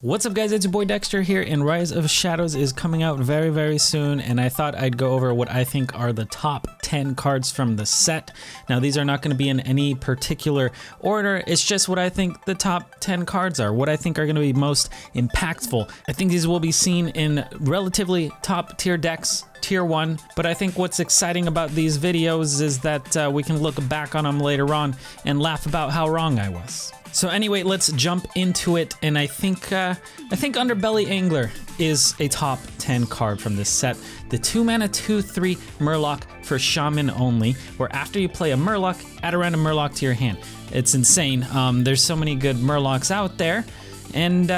What's up guys, it's your boy Dekkster here, and Rise of Shadows is coming out very soon, and I thought I'd go over what I think are the top 10 cards from the set. Now these are not going to be in any particular order, it's just what I think the top 10 cards are, what I think are going to be most impactful. I think these will be seen in relatively top tier decks, tier 1, but I think what's exciting about these videos is that we can look back on them later on and laugh about how wrong I was. So anyway, let's jump into it, and I think Underbelly Angler is a top 10 card from this set. The 2-mana 2/3 Murloc for Shaman only, where after you play a Murloc, add a random Murloc to your hand. It's insane. There's so many good Murlocs out there, and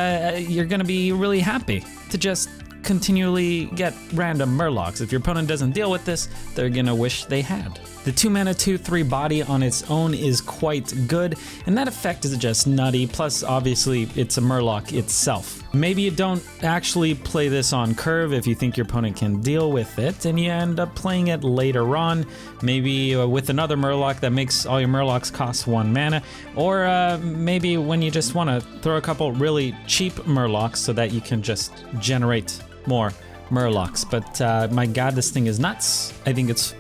you're gonna be really happy to just continually get random Murlocs. If your opponent doesn't deal with this, they're gonna wish they had. The 2-mana 2/3 body on its own is quite good, and that effect is just nutty, plus obviously it's a Murloc itself. Maybe you don't actually play this on curve if you think your opponent can deal with it, and you end up playing it later on, maybe with another Murloc that makes all your Murlocs cost 1 mana, or maybe when you just want to throw a couple really cheap Murlocs so that you can just generate more Murlocs. But my god, this thing is nuts. I think it's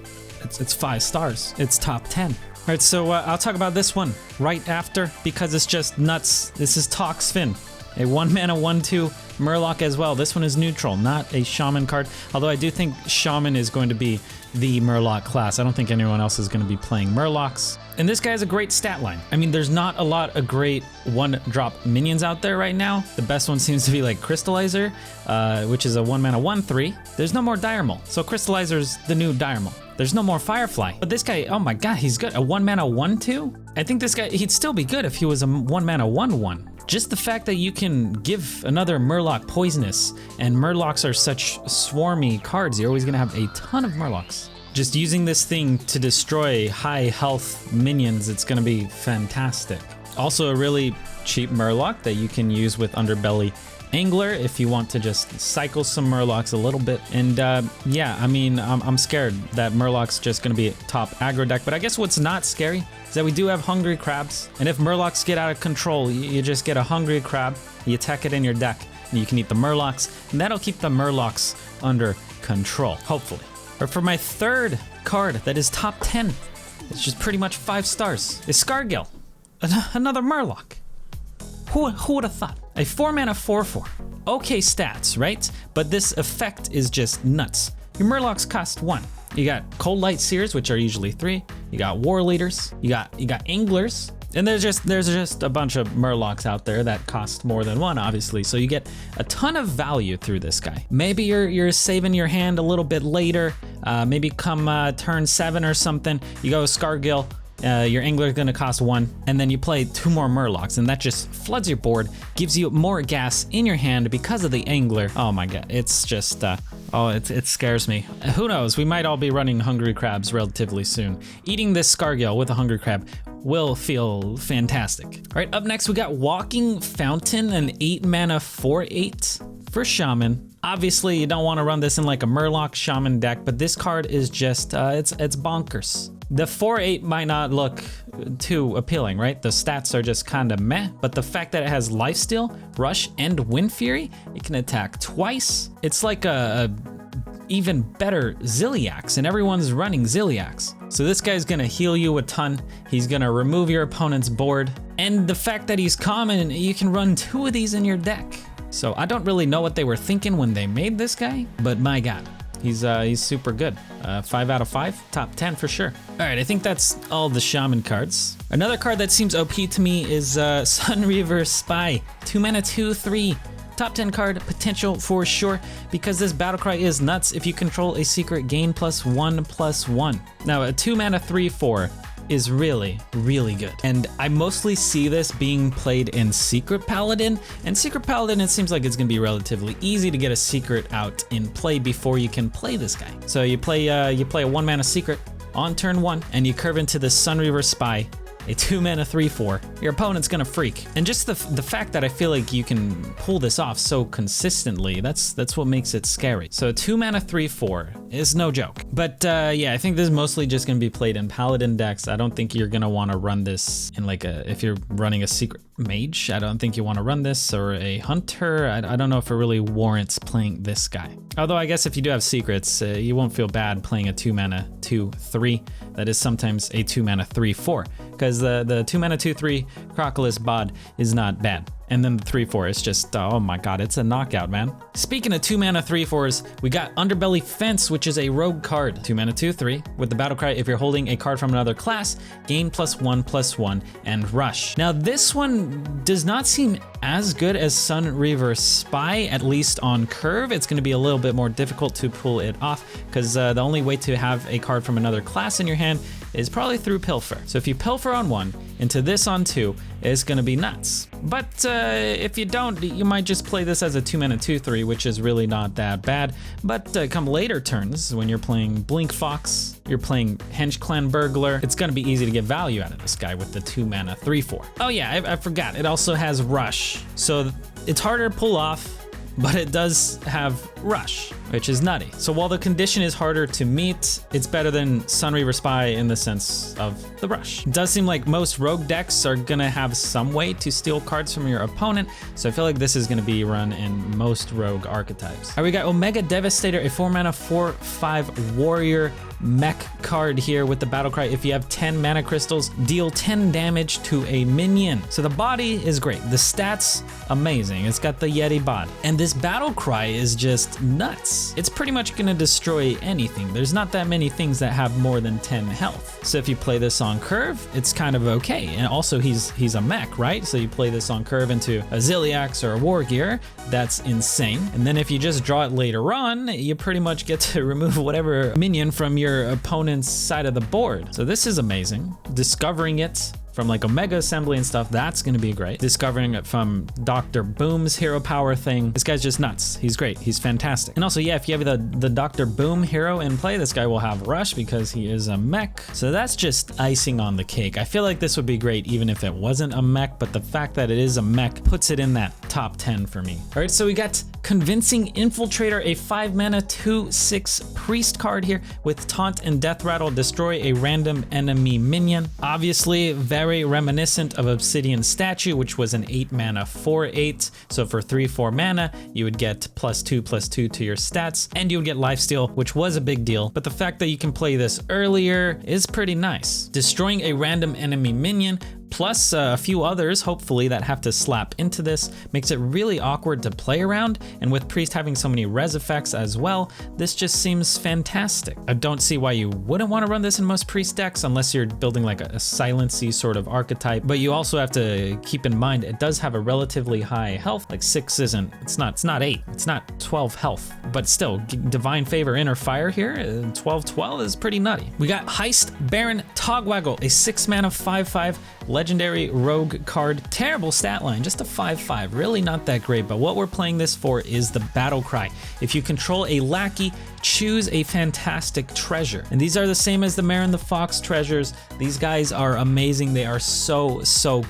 5 stars. It's top 10. All right, so I'll talk about this one right after because it's just nuts. This is Toxfin, a 1-mana 1/2 Murloc as well. This one is neutral, not a Shaman card, although I do think Shaman is going to be the Murloc class. I don't think anyone else is going to be playing Murlocs. And this guy has a great stat line. I mean, there's not a lot of great 1-drop minions out there right now. The best one seems to be like Crystallizer, which is a 1-mana 1/3. There's no more Diremol, so Crystallizer's the new Diremol. There's no more Firefly. But this guy, oh my god, he's good. A 1-mana 1/2? I think this guy, he'd still be good if he was a 1-mana 1/1. Just the fact that you can give another Murloc poisonous, and Murlocs are such swarmy cards, you're always gonna have a ton of Murlocs. Just using this thing to destroy high health minions, it's gonna be fantastic. Also a really cheap Murloc that you can use with Underbelly Angler if you want to just cycle some Murlocs a little bit. And yeah, I mean, I'm scared that Murloc's just gonna be a top aggro deck, but I guess what's not scary is that we do have Hungry Crabs, and if Murlocs get out of control, you just get a Hungry Crab, you attack it in your deck, and you can eat the Murlocs, and that'll keep the Murlocs under control, hopefully. Or for my third card that is top 10, it's just pretty much 5 stars, is Scargill, another Murloc. Who would have thought? A 4-mana 4/4. Okay stats, right? But this effect is just nuts. Your Murlocs cost 1. You got Cold Light Seers, which are usually 3. You got War Leaders. You got Anglers. And there's just a bunch of Murlocs out there that cost more than 1, obviously. So you get a ton of value through this guy. Maybe you're saving your hand a little bit later. Maybe come turn 7 or something, you go Scargill. Your Angler's gonna cost 1, and then you play 2 more Murlocs, and that just floods your board, gives you more gas in your hand because of the Angler. Oh my god, it's just, it scares me. Who knows, we might all be running Hungry Crabs relatively soon. Eating this Scargill with a Hungry Crab will feel fantastic. All right, up next we got Walking Fountain, an 8-mana 4/8 for Shaman. Obviously, you don't want to run this in like a Murloc Shaman deck, but this card is just, it's bonkers. The 4/8 might not look too appealing, right? The stats are just kind of meh, but the fact that it has Lifesteal, Rush, and Wind Fury, it can attack twice. It's like a even better Zilliax, and everyone's running Zilliax. So this guy's gonna heal you a ton, he's gonna remove your opponent's board, and the fact that he's common, you can run 2 of these in your deck. So I don't really know what they were thinking when they made this guy, but my god. He's super good. 5 out of 5, top 10 for sure. All right, I think that's all the Shaman cards. Another card that seems OP to me is Sunreaver Spy, 2-mana 2/3. Top 10 card potential for sure, because this battlecry is nuts. If you control a secret, gain +1/+1. Now a 2-mana 3/4 is really good. And I mostly see this being played in Secret Paladin, and Secret Paladin, it seems like it's gonna be relatively easy to get a secret out in play before you can play this guy. So you play a 1-mana secret on turn 1, and you curve into the Sunreaver Spy, a 2-mana 3/4, your opponent's gonna freak. And just the fact that I feel like you can pull this off so consistently, that's what makes it scary. So a 2-mana 3/4 is no joke. But yeah, I think this is mostly just gonna be played in Paladin decks. I don't think you're gonna wanna run this in like if you're running a secret mage, I don't think you wanna run this, or a hunter. I don't know if it really warrants playing this guy. Although I guess if you do have secrets, you won't feel bad playing a 2-mana 2/3 that is sometimes a 2-mana 3/4, because the 2-mana 2/3 Crocodilus Bod is not bad. And then the 3/4 is just, oh my god, it's a knockout, man. Speaking of 2-mana 3/4s, we got Underbelly Fence, which is a rogue card. 2-mana 2/3 with the battle cry, if you're holding a card from another class, gain +1/+1 and rush. Now this one does not seem as good as Sun Reaver Spy, at least on curve. It's gonna be a little bit more difficult to pull it off, because the only way to have a card from another class in your hand is probably through Pilfer. So if you Pilfer on 1 into this on 2, it's gonna be nuts. But if you don't, you might just play this as a 2-mana 2/3, which is really not that bad. But come later turns, when you're playing Blink Fox, you're playing Henge Clan Burglar, it's gonna be easy to get value out of this guy with the 2-mana 3/4. Oh yeah, I forgot, it also has Rush. So it's harder to pull off, but it does have Rush, which is nutty. So while the condition is harder to meet, it's better than Sun Reaver Spy in the sense of the Rush. It does seem like most rogue decks are gonna have some way to steal cards from your opponent, so I feel like this is gonna be run in most rogue archetypes. All right, we got Omega Devastator, a 4-mana 4/5 warrior mech card here with the battle cry. If you have 10 mana crystals, deal 10 damage to a minion. So the body is great. The stats, amazing. It's got the Yeti bod. And this battle cry is just nuts. It's pretty much gonna destroy anything. There's not that many things that have more than 10 health. So if you play this on curve, it's kind of okay. And also he's a mech, right? So you play this on curve into a Ziliax or a War Gear, that's insane. And then if you just draw it later on, you pretty much get to remove whatever minion from your opponent's side of the board. So this is amazing. Discovering it from like Omega Assembly and stuff, that's gonna be great. Discovering it from Dr. Boom's hero power thing, this guy's just nuts. He's great, he's fantastic. And also, yeah, if you have the Dr. Boom hero in play, this guy will have Rush because he is a mech. So that's just icing on the cake. I feel like this would be great even if it wasn't a mech, but the fact that it is a mech puts it in that top 10 for me. All right, so we got Convincing Infiltrator, a 5-mana 2/6 priest card here with Taunt and Death Rattle, destroy a random enemy minion. Obviously, very reminiscent of Obsidian Statue, which was an 8-mana 4/8. So for 3/4 mana, you would get +2/+2 to your stats, and you would get lifesteal, which was a big deal. But the fact that you can play this earlier is pretty nice. Destroying a random enemy minion, plus a few others, hopefully, that have to slap into this, makes it really awkward to play around, and with Priest having so many res effects as well, this just seems fantastic. I don't see why you wouldn't want to run this in most Priest decks unless you're building like a silency sort of archetype, but you also have to keep in mind it does have a relatively high health, like 6 isn't, it's not 8, it's not 12 health, but still, Divine Favor Inner Fire here, 12/12 is pretty nutty. We got Heist Baron Togwaggle, a 6-mana 5/5 legendary rogue card. Terrible stat line, just a 5/5, really not that great, but what we're playing this for is the battle cry. If you control a lackey, choose a fantastic treasure. And these are the same as the Mare and the Fox treasures. These guys are amazing. They are so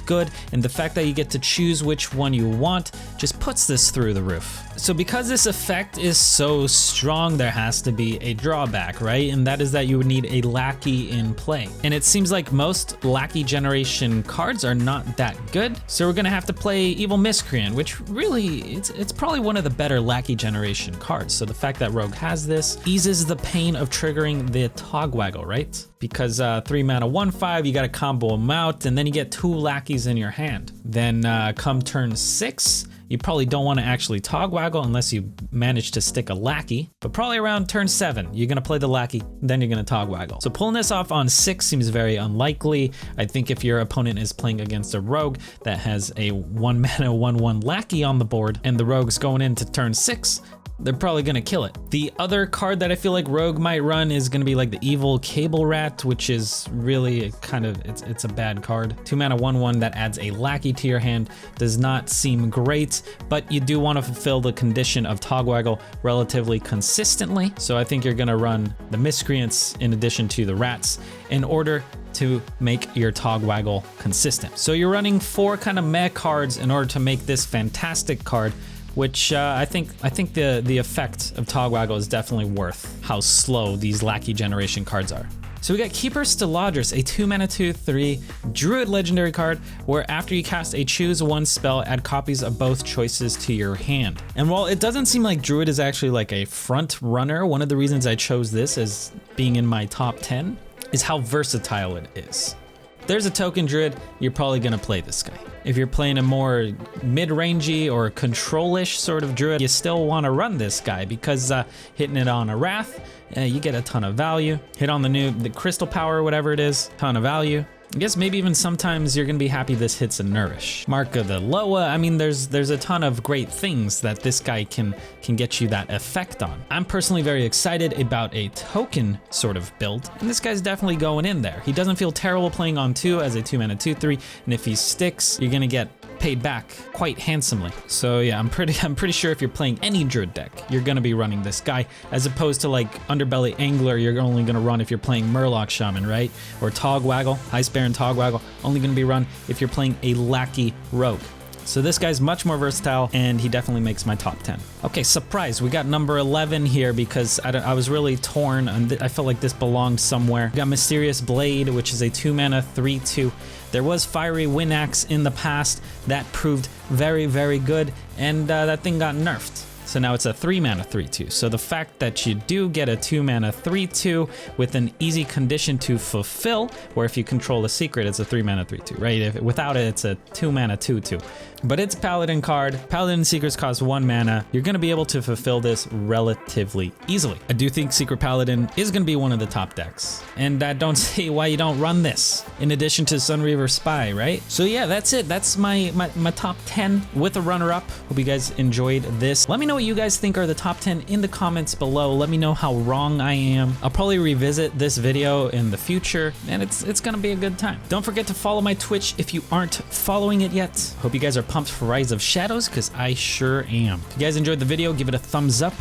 good. And the fact that you get to choose which one you want just puts this through the roof. So because this effect is so strong, there has to be a drawback, right? And that is that you would need a lackey in play. And it seems like most lackey generation cards are not that good. So we're gonna have to play Evil Miscreant, which really, it's probably one of the better lackey generation cards. So the fact that Rogue has this eases the pain of triggering the Togwaggle, right? Because 3-mana 1/5, you gotta combo them out, and then you get 2 lackeys in your hand. Then come turn 6, you probably don't want to actually Togwaggle unless you manage to stick a lackey, but probably around turn 7, you're gonna play the lackey, then you're gonna Togwaggle. So pulling this off on 6 seems very unlikely. I think if your opponent is playing against a rogue that has a 1-mana 1/1 lackey on the board, and the rogue's going into turn 6, they're probably gonna kill it. The other card that I feel like Rogue might run is gonna be like the Evil Cable Rat, which is really kind of, it's a bad card. 2-mana 1/1 that adds a lackey to your hand does not seem great, but you do want to fulfill the condition of Togwaggle relatively consistently. So I think you're gonna run the Miscreants in addition to the Rats in order to make your Togwaggle consistent. So you're running 4 kind of meh cards in order to make this fantastic card, which I think the effect of Togwaggle is definitely worth how slow these lackey generation cards are. So we got Keeper Steladris, a 2-mana 2/3 Druid legendary card, where after you cast a choose one spell, add copies of both choices to your hand. And while it doesn't seem like Druid is actually like a front runner, one of the reasons I chose this as being in my top 10 is how versatile it is. If there's a token Druid, you're probably gonna play this guy. If you're playing a more mid-rangey or control-ish sort of Druid, you still wanna run this guy because hitting it on a Wrath, you get a ton of value. Hit on the Crystal Power or whatever it is, ton of value. I guess maybe even sometimes you're gonna be happy this hits a Nourish. Mark of the Loa, I mean, there's a ton of great things that this guy can get you that effect on. I'm personally very excited about a token sort of build, and this guy's definitely going in there. He doesn't feel terrible playing on 2 as a 2-mana 2/3, and if he sticks, you're gonna get paid back quite handsomely. So yeah, I'm pretty sure if you're playing any Druid deck, you're gonna be running this guy, as opposed to like Underbelly Angler, you're only gonna run if you're playing Murloc Shaman, right? Or Togwaggle, Heist Baron Togwaggle, only gonna be run if you're playing a lackey rogue. So this guy's much more versatile, and he definitely makes my top 10. Okay, surprise, we got number 11 here because I was really torn, and I felt like this belonged somewhere. We got Mysterious Blade, which is a 2-mana 3/2. There was Fiery Wind Axe in the past that proved very, very good, and that thing got nerfed. So now it's a 3-mana 3/2. So the fact that you do get a 2-mana 3/2 with an easy condition to fulfill, where if you control a secret, it's a 3-mana 3/2, right? Without it, it's a 2-mana 2/2. But it's Paladin card. Paladin secrets cost 1 mana. You're gonna be able to fulfill this relatively easily. I do think Secret Paladin is gonna be one of the top decks. And don't see why you don't run this in addition to Sunreaver Spy, right? So yeah, that's it. That's my top 10 with a runner-up. Hope you guys enjoyed this. Let me know what you guys think are the top 10 in the comments below. Let me know how wrong I am. I'll probably revisit this video in the future, and it's gonna be a good time. Don't forget to follow my Twitch if you aren't following it yet. Hope you guys are pumped for Rise of Shadows, because I sure am. If you guys enjoyed the video, give it a thumbs up.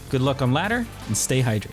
Good luck on ladder, and stay hydrated.